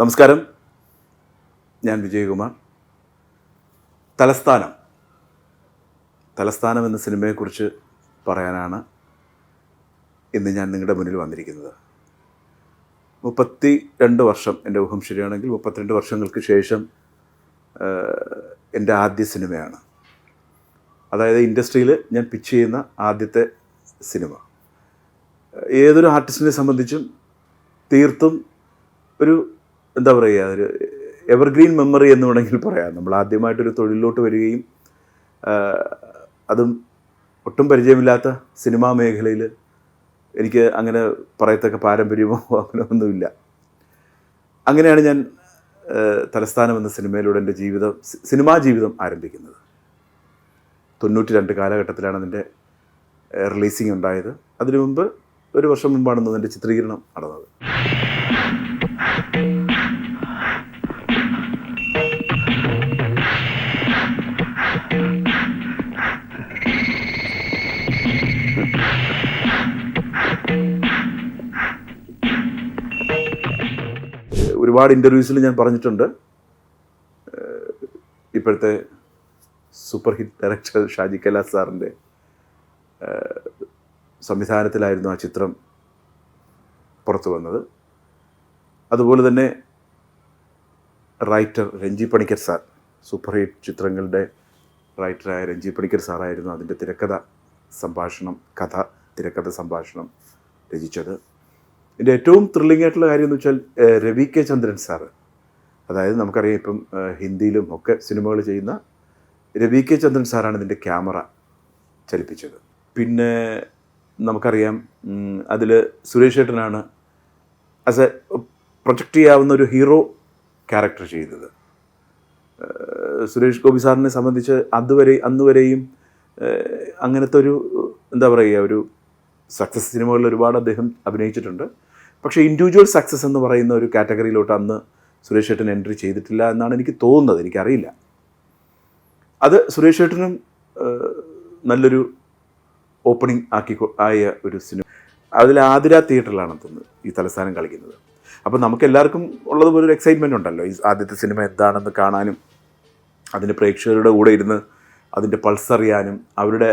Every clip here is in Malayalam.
നമസ്കാരം, ഞാൻ വിജയകുമാർ. തലസ്ഥാനം എന്ന സിനിമയെക്കുറിച്ച് പറയാനാണ് ഇന്ന് ഞാൻ നിങ്ങളുടെ മുന്നിൽ വന്നിരിക്കുന്നത്. 32 വർഷം, എൻ്റെ ഊഹം ശരിയാണെങ്കിൽ 32 വർഷങ്ങൾക്ക് ശേഷം എൻ്റെ ആദ്യ സിനിമയാണ്. അതായത് ഇൻഡസ്ട്രിയിൽ ഞാൻ പിച്ച് ചെയ്യുന്ന ആദ്യത്തെ സിനിമ. ഏതൊരു ആർട്ടിസ്റ്റിനെ സംബന്ധിച്ചും തീർത്തും ഒരു എന്താ പറയുക, ഒരു എവർഗ്രീൻ മെമ്മറി എന്ന് വേണമെങ്കിൽ പറയാം. നമ്മൾ ആദ്യമായിട്ടൊരു തൊഴിലിലോട്ട് വരികയും അതും ഒട്ടും പരിചയമില്ലാത്ത സിനിമാ മേഖലയിൽ എനിക്ക് അങ്ങനെ പറയത്തക്ക പാരമ്പര്യമോ അങ്ങനെ ഒന്നുമില്ല. അങ്ങനെയാണ് ഞാൻ തലസ്ഥാനം എന്ന സിനിമയിലൂടെ എൻ്റെ സിനിമാ ജീവിതം ആരംഭിക്കുന്നത്. 92 കാലഘട്ടത്തിലാണ് അതിൻ്റെ റിലീസിങ് ഉണ്ടായത്. അതിനു മുമ്പ് ഒരു വർഷം മുമ്പാണ് അതിൻ്റെ ചിത്രീകരണം നടന്നത്. ഒരുപാട് ഇൻ്റർവ്യൂസിൽ ഞാൻ പറഞ്ഞിട്ടുണ്ട്, ഇപ്പോഴത്തെ super hit director Shaji Kailas സാറിൻ്റെ സംവിധാനത്തിലായിരുന്നു ആ ചിത്രം പുറത്തു വന്നത്. അതുപോലെ തന്നെ writer Ranji Panicker sir, super hit ചിത്രങ്ങളുടെ റൈറ്ററായ രഞ്ജി പണിക്കർ സാറായിരുന്നു അതിൻ്റെ തിരക്കഥ സംഭാഷണം രചിച്ചത്. ഇതിൻ്റെ ഏറ്റവും ത്രില്ലിംഗ് ആയിട്ടുള്ള കാര്യം എന്ന് വെച്ചാൽ രവി കെ ചന്ദ്രൻ സാറ്, അതായത് നമുക്കറിയാം ഇപ്പം ഹിന്ദിയിലും ഒക്കെ സിനിമകൾ ചെയ്യുന്ന രവി കെ ചന്ദ്രൻ സാറാണ് ഇതിൻ്റെ ക്യാമറ ചലിപ്പിച്ചത്. പിന്നെ നമുക്കറിയാം അതിൽ സുരേഷ് ഏട്ടനാണ് ആസ് എ പ്രൊജക്റ്റ് ചെയ്യാവുന്ന ഒരു ഹീറോ ക്യാരക്ടർ ചെയ്തത്. സുരേഷ് ഗോപി സാറിനെ സംബന്ധിച്ച് അന്നുവരെയും അങ്ങനത്തെ ഒരു എന്താ പറയുക, ഒരു സക്സസ് സിനിമകളിൽ ഒരുപാട് അദ്ദേഹം അഭിനയിച്ചിട്ടുണ്ട്. പക്ഷേ ഇൻഡിവിജ്വൽ സക്സസ് എന്ന് പറയുന്ന ഒരു കാറ്റഗറിയിലോട്ട് അന്ന് സുരേഷ് ഏട്ടൻ എൻട്രി ചെയ്തിട്ടില്ല എന്നാണ് എനിക്ക് തോന്നുന്നത്, എനിക്കറിയില്ല. അത് സുരേഷ് ഏട്ടനും നല്ലൊരു ഓപ്പണിംഗ് ആയ ഒരു സിനിമ. അതിൽ ആതിര തിയേറ്ററിലാണ് തോന്നുന്നത് ഈ തലസ്ഥാനം കളിക്കുന്നത്. അപ്പോൾ നമുക്ക് എല്ലാവർക്കും ഉള്ളതുപോലെ ഒരു എക്സൈറ്റ്മെൻ്റ് ഉണ്ടല്ലോ, ഈ ആദ്യത്തെ സിനിമ എന്താണെന്ന് കാണാനും അതിന് പ്രേക്ഷകരുടെ കൂടെ ഇരുന്ന് അതിൻ്റെ പൾസ് അറിയാനും അവരുടെ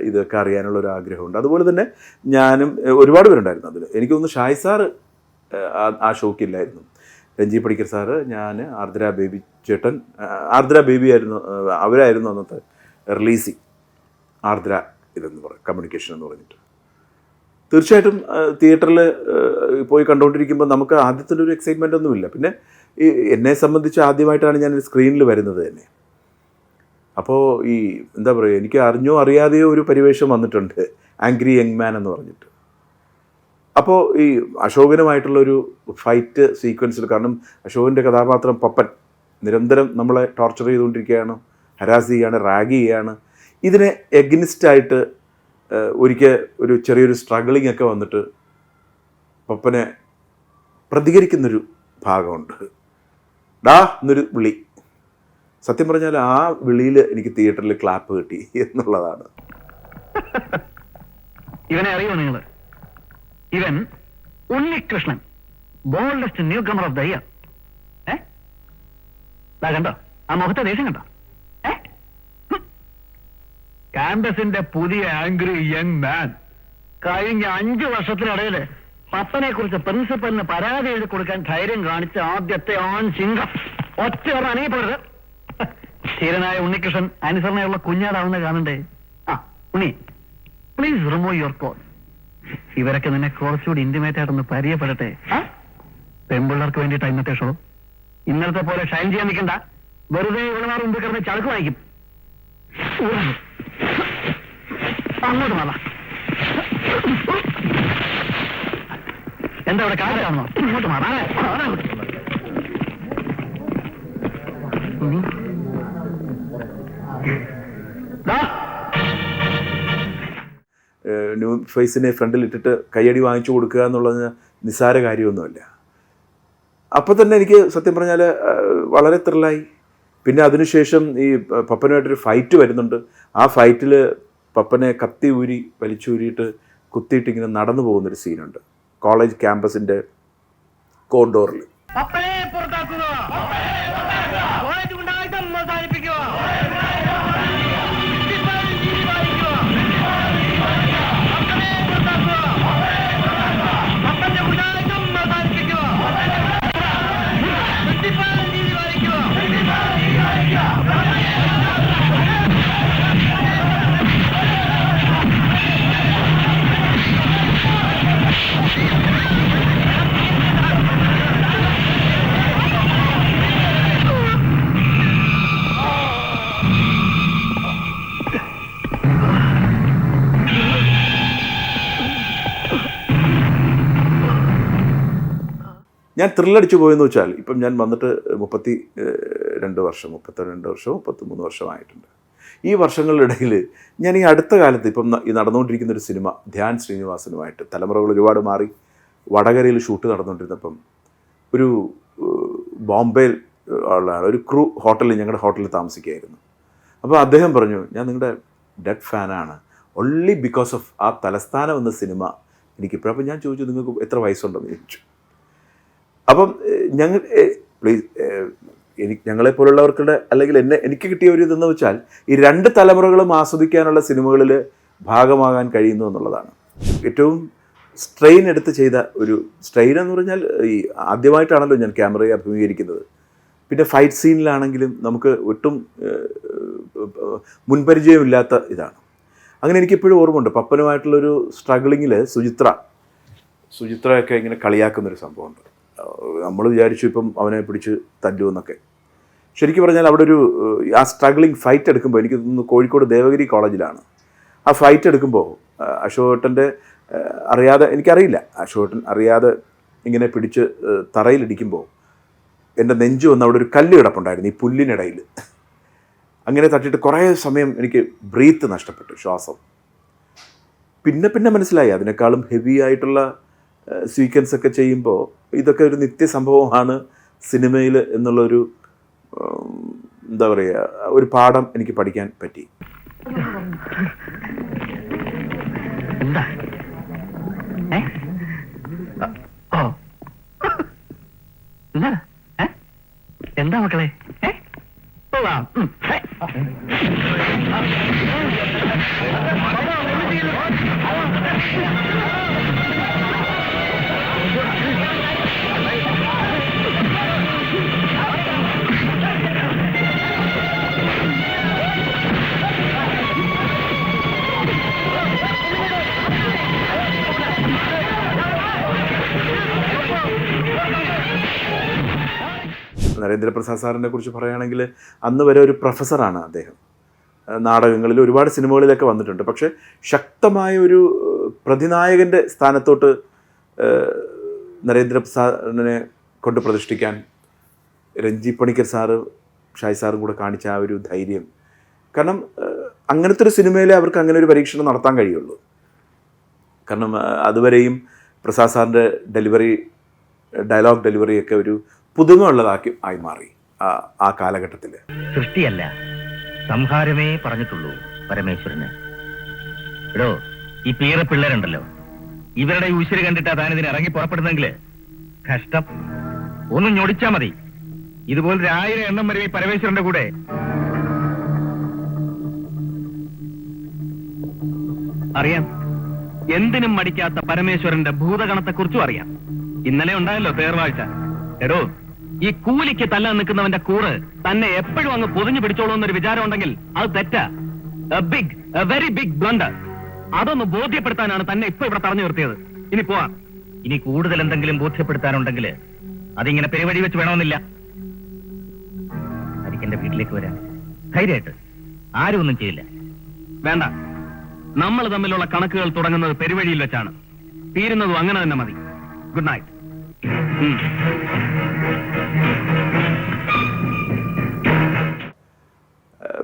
ഇതൊക്കെ അറിയാനുള്ള ഒരു ആഗ്രഹമുണ്ട്. അതുപോലെ തന്നെ ഞാനും ഒരുപാട് പേരുണ്ടായിരുന്നു അതിൽ. എനിക്ക് തോന്നുന്നു ഷായ് സാറ് ആ ഷോക്കില്ലായിരുന്നു. രഞ്ജി പണിക്കർ സാറ്, ഞാൻ, ആർദ്ര ബേബി ചേട്ടൻ, ആർദ്ര ബേബി ആയിരുന്നു, അവരായിരുന്നു അന്നത്തെ റിലീസിങ്. ആർദ്ര ഇതെന്ന് പറയും, കമ്മ്യൂണിക്കേഷൻ എന്ന് പറഞ്ഞിട്ട്. തീർച്ചയായിട്ടും തിയേറ്ററിൽ പോയി കണ്ടുകൊണ്ടിരിക്കുമ്പോൾ നമുക്ക് ആദ്യത്തിൻ്റെ ഒരു എക്സൈറ്റ്മെൻ്റ് ഒന്നുമില്ല. പിന്നെ എന്നെ സംബന്ധിച്ച് ആദ്യമായിട്ടാണ് ഞാൻ സ്ക്രീനിൽ വരുന്നത് തന്നെ. അപ്പോൾ ഈ എന്താ പറയുക, എനിക്ക് അറിയാതെയോ ഒരു പരിവേഷം വന്നിട്ടുണ്ട്, ആംഗ്രി യങ് മാൻ എന്ന് പറഞ്ഞിട്ട്. അപ്പോൾ ഈ അശോകനുമായിട്ടുള്ളൊരു ഫൈറ്റ് സീക്വൻസിൽ, കാരണം അശോകൻ്റെ കഥാപാത്രം പപ്പൻ നിരന്തരം നമ്മളെ ടോർച്ചർ ചെയ്തുകൊണ്ടിരിക്കുകയാണ്, ഹരാസ് ചെയ്യുകയാണ്, റാഗ് ചെയ്യുകയാണ്. ഇതിനെ എഗ്നിസ്റ്റായിട്ട് ഒരിക്കൽ ഒരു ചെറിയൊരു സ്ട്രഗിളിംഗ് ഒക്കെ വന്നിട്ട് പപ്പനെ പ്രതികരിക്കുന്നൊരു ഭാഗമുണ്ട്. ഡാ എന്നൊരു വിളി. സത്യം പറഞ്ഞാൽ ആ വിളിയിൽ എനിക്ക് തിയേറ്ററിൽ ക്ലാപ്പ് കിട്ടി എന്നുള്ളതാണ്. ഇവനെ അറിയോ നിങ്ങൾ? ഇവൻ Unnikrishnan, boldest newcomer of the year. കണ്ടോ ആ മുഖത്തെ ദേഷ്യം കണ്ടോ? ക്യാമ്പസിന്റെ പുതിയ ആംഗ്രി യങ് മാൻ. കഴിഞ്ഞ 5 വർഷത്തിനിടയിൽ പപ്പനെ കുറിച്ച് പ്രിൻസിപ്പലിന് പരാതി എഴുതി കൊടുക്കാൻ ധൈര്യം കാണിച്ച ആദ്യത്തെ ആൺ സിംഗം. ഒറ്റ അനീപ്പോഴത് സ്ഥിരനായ ഉണ്ണികൃഷ്ണൻ അനുസരണയുള്ള കുഞ്ഞാടാവുന്ന കാണണ്ടേ? ഉണ്ണി, പ്ലീസ് റിമൂവ് യുവർ കോൾ. ഇവരൊക്കെ നിന്നെ കുറച്ചുകൂടി ഇന്റിമേറ്റ് ആയിട്ടൊന്ന് പരിചയപ്പെടട്ടെ. പെൺപിള്ളേർക്ക് വേണ്ടിയിട്ടാണ് ഇന്നത്തെ ഷോ. ഇന്നലത്തെ പോലെ ഷൈൻ ചെയ്യാൻ നിൽക്കണ്ട. വെറുതെ ഇവളമാർ മുമ്പ് കിടന്ന് ചളുക്ക് വാങ്ങിക്കും. അങ്ങോട്ട് മാറ. എന്താ അവിടെ കാലാണോ? ഇങ്ങോട്ട് മാറാ. ന്യൂ ഫേസിനെ ഫ്രണ്ടിലിട്ടിട്ട് കയ്യടി വാങ്ങിച്ചു കൊടുക്കുക എന്നുള്ളത് നിസ്സാര കാര്യമൊന്നുമല്ല. അപ്പോൾ തന്നെ എനിക്ക് സത്യം പറഞ്ഞാൽ വളരെ ത്രില്ലായി. പിന്നെ അതിനുശേഷം ഈ പപ്പനുമായിട്ടൊരു ഫൈറ്റ് വരുന്നുണ്ട്. ആ ഫൈറ്റിൽ പപ്പനെ കത്തി ഊരി വലിച്ചൂരിയിട്ട് കുത്തിയിട്ട് ഇങ്ങനെ നടന്നു പോകുന്നൊരു സീനുണ്ട് കോളേജ് ക്യാമ്പസിൻ്റെ കോറിഡോറിൽ. പപ്പനെ പുറത്താക്കുക, കോളേജ് ഗുണ്ടായുധം അവസാനിപ്പിക്കുക, പ്രിൻസിപ്പൽ നീതി പാലിക്കുക. പപ്പനെ പുറത്താക്കുക, പപ്പന്റെ ഗുണ്ടായുധം അവസാനിപ്പിക്കുക, പ്രിൻസിപ്പൽ നീതി പാലിക്കുക. ഞാൻ ത്രില്ലടിച്ചു പോയെന്ന് വെച്ചാൽ ഇപ്പം ഞാൻ വന്നിട്ട് 32 വർഷം 33 വർഷമായിട്ടുണ്ട്. ഈ വർഷങ്ങളിലിടയിൽ ഞാൻ ഈ അടുത്ത കാലത്ത് ഇപ്പം ഈ നടന്നുകൊണ്ടിരിക്കുന്ന ഒരു സിനിമ ധ്യാൻ ശ്രീനിവാസനുമായിട്ട് തലമുറകൾ ഒരുപാട് മാറി വടകരയിൽ ഷൂട്ട് നടന്നുകൊണ്ടിരുന്നപ്പം ഒരു ബോംബെയിൽ ഉള്ള ഒരു ക്രൂ ഹോട്ടലിൽ ഞങ്ങളുടെ ഹോട്ടലിൽ താമസിക്കുകയായിരുന്നു. അപ്പോൾ അദ്ദേഹം പറഞ്ഞു, ഞാൻ നിങ്ങളുടെ ഡെഡ് ഫാനാണ്, ഒൺലി ബിക്കോസ് ഓഫ് ആ തലസ്ഥാനം എന്ന സിനിമ എനിക്കിപ്പോഴും. അപ്പോൾ ഞാൻ ചോദിച്ചു, നിങ്ങൾക്ക് എത്ര വയസ്സുണ്ടെന്ന് ചോദിച്ചു. അപ്പം ഞങ്ങൾ ഞങ്ങളെപ്പോലുള്ളവർക്കുടെ അല്ലെങ്കിൽ എനിക്ക് കിട്ടിയ ഒരു ഇതെന്ന് വെച്ചാൽ ഈ 2 തലമുറകളും ആസ്വദിക്കാനുള്ള സിനിമകളിൽ ഭാഗമാകാൻ കഴിയുന്നു എന്നുള്ളതാണ്. ഏറ്റവും സ്ട്രെയിൻ എടുത്ത് ചെയ്ത ഒരു സ്ട്രെയിൻ എന്ന് പറഞ്ഞാൽ ഈ ആദ്യമായിട്ടാണല്ലോ ഞാൻ ക്യാമറയെ അഭിമുഖീകരിക്കുന്നത്. പിന്നെ ഫൈറ്റ് സീനിലാണെങ്കിലും നമുക്ക് ഒട്ടും മുൻപരിചയമില്ലാത്ത ഇതാണ്. അങ്ങനെ എനിക്കിപ്പോഴും ഓർമ്മയുണ്ട് പപ്പനുമായിട്ടുള്ളൊരു സ്ട്രഗിളിങ്ങിൽ സുചിത്രയൊക്കെ ഇങ്ങനെ കളിയാക്കുന്നൊരു സംഭവമുണ്ട്. നമ്മൾ വിചാരിച്ചു ഇപ്പം അവനെ പിടിച്ച് തല്ലുമെന്നൊക്കെ. ശരിക്കും പറഞ്ഞാൽ അവിടെ ഒരു ആ സ്ട്രഗ്ലിങ് ഫൈറ്റ് എടുക്കുമ്പോൾ എനിക്ക് തോന്നുന്നു കോഴിക്കോട് ദേവഗിരി കോളേജിലാണ്. ആ ഫൈറ്റ് എടുക്കുമ്പോൾ അശോകേട്ടൻ്റെ അറിയാതെ, എനിക്കറിയില്ല, അശോകേട്ടൻ അറിയാതെ ഇങ്ങനെ പിടിച്ച് തറയിലിടിക്കുമ്പോൾ എൻ്റെ നെഞ്ച് വന്ന് അവിടെ ഒരു കല്ല് കിടപ്പുണ്ടായിരുന്നു ഈ പുല്ലിനിടയിൽ. അങ്ങനെ തട്ടിയിട്ട് കുറേ സമയം എനിക്ക് ബ്രീത്ത് നഷ്ടപ്പെട്ടു, ശ്വാസം. പിന്നെ മനസ്സിലായി അതിനേക്കാളും ഹെവി ആയിട്ടുള്ള സീക്വൻസ് ഒക്കെ ചെയ്യുമ്പോൾ ഇതൊക്കെ ഒരു നിത്യസംഭവമാണ് സിനിമയിൽ എന്നുള്ളൊരു എന്താ പറയുക, ഒരു പാഠം എനിക്ക് പഠിക്കാൻ പറ്റി. എന്താ മക്കളെ? നരേന്ദ്രപ്രസാദ് സാറിനെ കുറിച്ച് പറയുകയാണെങ്കിൽ അന്ന് വരെ ഒരു പ്രൊഫസറാണ് അദ്ദേഹം. നാടകങ്ങളിൽ ഒരുപാട് സിനിമകളിലൊക്കെ വന്നിട്ടുണ്ട്. പക്ഷേ ശക്തമായ ഒരു പ്രതിനായകൻ്റെ സ്ഥാനത്തോട്ട് നരേന്ദ്രപ്രസാദിനെ കൊണ്ട് പ്രതിഷ്ഠിക്കാൻ രഞ്ജി പണിക്കർ സാറ് ഷായ് സാറും കൂടെ കാണിച്ച ആ ഒരു ധൈര്യം. കാരണം അങ്ങനത്തെ ഒരു സിനിമയിലെ അവർക്ക് അങ്ങനെ ഒരു പരീക്ഷണം നടത്താൻ കഴിയുള്ളൂ. കാരണം അതുവരെയും പ്രസാദ് സാറിൻ്റെ ഡയലോഗ് ഡെലിവറിയൊക്കെ ഒരു പുതുമയുള്ളതായി മാറി ആ കാലഘട്ടത്തിൽ. സൃഷ്ടിയല്ല, സംഹാരമേ പറഞ്ഞിട്ടുള്ളൂ പരമേശ്വരന്. എടോ, ഈ പീറ പിള്ളേരുണ്ടല്ലോ, ഇവരുടെ ഉശിര് കണ്ടിട്ടാ താനിതിന് ഇറങ്ങി പുറപ്പെടുന്നെങ്കിൽ കഷ്ടം. ഒന്ന് ഞൊടിച്ചാ മതി, ഇതുപോലൊരു 1000 എണ്ണം വരെ പരമേശ്വരന്റെ കൂടെ. അറിയാം, എന്തിനും മടിക്കാത്ത പരമേശ്വരന്റെ ഭൂതഗണത്തെക്കുറിച്ചും അറിയാം. ഇന്നലെ ഉണ്ടായല്ലോ തേർവാഴ്ച. എടോ, ഈ കൂലിക്ക് തല്ലാൻ നിൽക്കുന്നവന്റെ കൂറ് തന്നെ എപ്പോഴും അങ്ങ് പൊതിഞ്ഞു പിടിച്ചോളൂ എന്നൊരു വിചാരം ഉണ്ടെങ്കിൽ അത് തെറ്റാ. Very big blunder. അതൊന്ന് ബോധ്യപ്പെടുത്താനാണ് തന്നെ ഇപ്പൊ ഇവിടെ പറഞ്ഞു നിർത്തിയത്. ഇനി പോവാം. ഇനി കൂടുതൽ എന്തെങ്കിലും ബോധ്യപ്പെടുത്താനുണ്ടെങ്കിൽ അതിങ്ങനെ പെരുവഴി വെച്ച് വേണമെന്നില്ല. അരിക്കെന്റെ വീട്ടിലേക്ക് വരാം ധൈര്യമായിട്ട്. ആരും ഒന്നും ചെയ്യില്ല. വേണ്ട, നമ്മൾ തമ്മിലുള്ള കണക്കുകൾ തുടങ്ങുന്നത് പെരുവഴിയിൽ വെച്ചാണ്, തീരുന്നതും അങ്ങനെ തന്നെ മതി. Good night.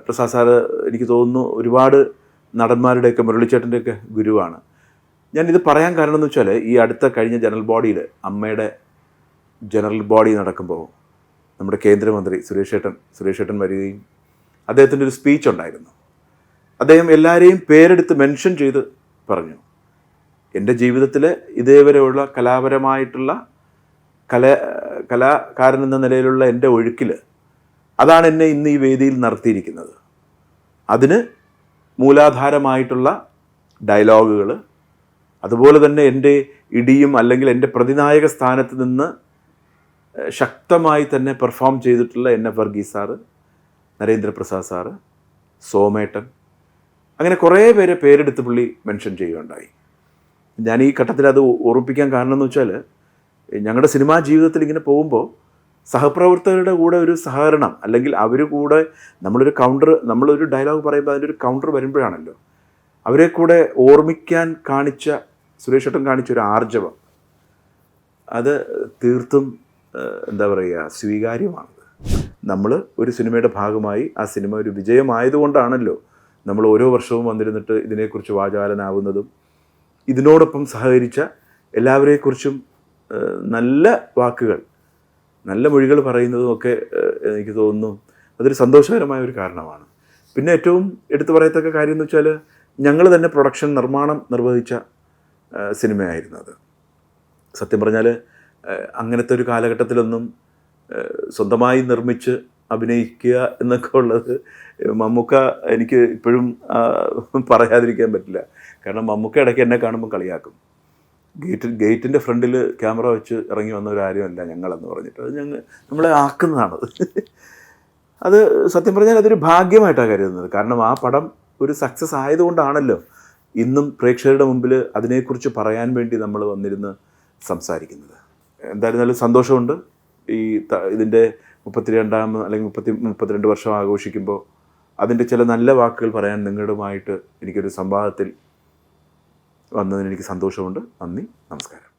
പ്രസാദ് സാറ് എനിക്ക് തോന്നുന്നു ഒരുപാട് നടന്മാരുടെയൊക്കെ മുരളിച്ചേട്ടൻ്റെയൊക്കെ ഗുരുവാണ്. ഞാനിത് പറയാൻ കാരണം എന്ന് വെച്ചാൽ ഈ കഴിഞ്ഞ ജനറൽ ബോഡിയിൽ അമ്മയുടെ ജനറൽ ബോഡി നടക്കുമ്പോൾ നമ്മുടെ കേന്ദ്രമന്ത്രി സുരേഷ് ഏട്ടൻ വരികയും അദ്ദേഹത്തിൻ്റെ ഒരു സ്പീച്ച് ഉണ്ടായിരുന്നു. അദ്ദേഹം എല്ലാവരെയും പേരെടുത്ത് മെൻഷൻ ചെയ്ത് പറഞ്ഞു, എൻ്റെ ജീവിതത്തിൽ ഇതേവരെയുള്ള കലാപരമായിട്ടുള്ള കലാകാരൻ എന്ന നിലയിലുള്ള എൻ്റെ ഒഴുക്കിൽ അതാണ് എന്നെ ഇന്ന് ഈ വേദിയിൽ നിർത്തിയിരിക്കുന്നത്. അതിന് മൂലാധാരമായിട്ടുള്ള ഡയലോഗുകൾ, അതുപോലെ തന്നെ എൻ്റെ ഇടിയും അല്ലെങ്കിൽ എൻ്റെ പ്രതിനായക സ്ഥാനത്ത് നിന്ന് ശക്തമായി തന്നെ പെർഫോം ചെയ്തിട്ടുള്ള NF Varghese sir, Narendraprasad sir, സോമേട്ടൻ, അങ്ങനെ കുറേ പേരെ പേരെടുത്ത് പുള്ളി മെൻഷൻ ചെയ്യുകയുണ്ടായി. ഞാൻ ഈ ഘട്ടത്തിൽ അത് ഓർമ്മിപ്പിക്കാൻ കാരണം എന്ന് വെച്ചാൽ, ഞങ്ങളുടെ സിനിമാ ജീവിതത്തിൽ ഇങ്ങനെ പോകുമ്പോൾ സഹപ്രവർത്തകരുടെ കൂടെ ഒരു സഹകരണം, അല്ലെങ്കിൽ അവർ കൂടെ നമ്മളൊരു ഡയലോഗ് പറയുമ്പോൾ അതിൻ്റെ ഒരു കൗണ്ടർ വരുമ്പോഴാണല്ലോ അവരെ കൂടെ ഓർമ്മിക്കാൻ സുരേഷ് ഏട്ടൻ കാണിച്ച ഒരു ആർജവം, അത് തീർത്തും എന്താ പറയുക, സ്വീകാര്യമാണത്. നമ്മൾ ഒരു സിനിമയുടെ ഭാഗമായി ആ സിനിമ ഒരു വിജയമായതുകൊണ്ടാണല്ലോ നമ്മൾ ഓരോ വർഷവും വന്നിരുന്നിട്ട് ഇതിനെക്കുറിച്ച് വാചാലനാവുന്നതും ഇതിനോടൊപ്പം സഹകരിച്ച എല്ലാവരെക്കുറിച്ചും നല്ല വാക്കുകൾ, നല്ല മൊഴികൾ പറയുന്നതുമൊക്കെ എനിക്ക് തോന്നുന്നു അതൊരു സന്തോഷകരമായ ഒരു കാരണമാണ്. പിന്നെ ഏറ്റവും എടുത്തു പറയത്തക്ക കാര്യം എന്ന് വെച്ചാൽ, ഞങ്ങൾ തന്നെ നിർമ്മാണം നിർവഹിച്ച സിനിമയായിരുന്നു അത്. സത്യം പറഞ്ഞാൽ അങ്ങനത്തെ ഒരു കാലഘട്ടത്തിലൊന്നും സ്വന്തമായി നിർമ്മിച്ച് അഭിനയിക്കുക എന്നൊക്കെ ഉള്ളത് മമ്മൂക്ക, എനിക്ക് ഇപ്പോഴും പറയാതിരിക്കാൻ പറ്റില്ല. കാരണം മമ്മൂക്ക ഇടയ്ക്ക് എന്നെ കാണുമ്പോൾ കളിയാക്കും. ഗേറ്റിൻ്റെ ഫ്രണ്ടിൽ ക്യാമറ വെച്ച് ഇറങ്ങി വന്ന ഒരു കാര്യമല്ല ഞങ്ങളെന്ന് പറഞ്ഞിട്ട്, അത് നമ്മളെ ആക്കുന്നതാണ്. അത് സത്യം പറഞ്ഞാൽ അതൊരു ഭാഗ്യമായിട്ടാണ് കരുതുന്നത്. കാരണം ആ പടം ഒരു സക്സസ് ആയതുകൊണ്ടാണല്ലോ ഇന്നും പ്രേക്ഷകരുടെ മുമ്പിൽ അതിനെക്കുറിച്ച് പറയാൻ വേണ്ടി നമ്മൾ വന്നിരുന്ന് സംസാരിക്കുന്നത്. എന്തായിരുന്നാലും സന്തോഷമുണ്ട്. ഇതിൻ്റെ 32 അല്ലെങ്കിൽ 32 വർഷം ആഘോഷിക്കുമ്പോൾ അതിൻ്റെ ചില നല്ല വാക്കുകൾ പറയാൻ നിങ്ങളുമായിട്ട് എനിക്കൊരു സംവാദത്തിൽ വന്നതിന് എനിക്ക് സന്തോഷമുണ്ട്. നന്ദി, നമസ്കാരം.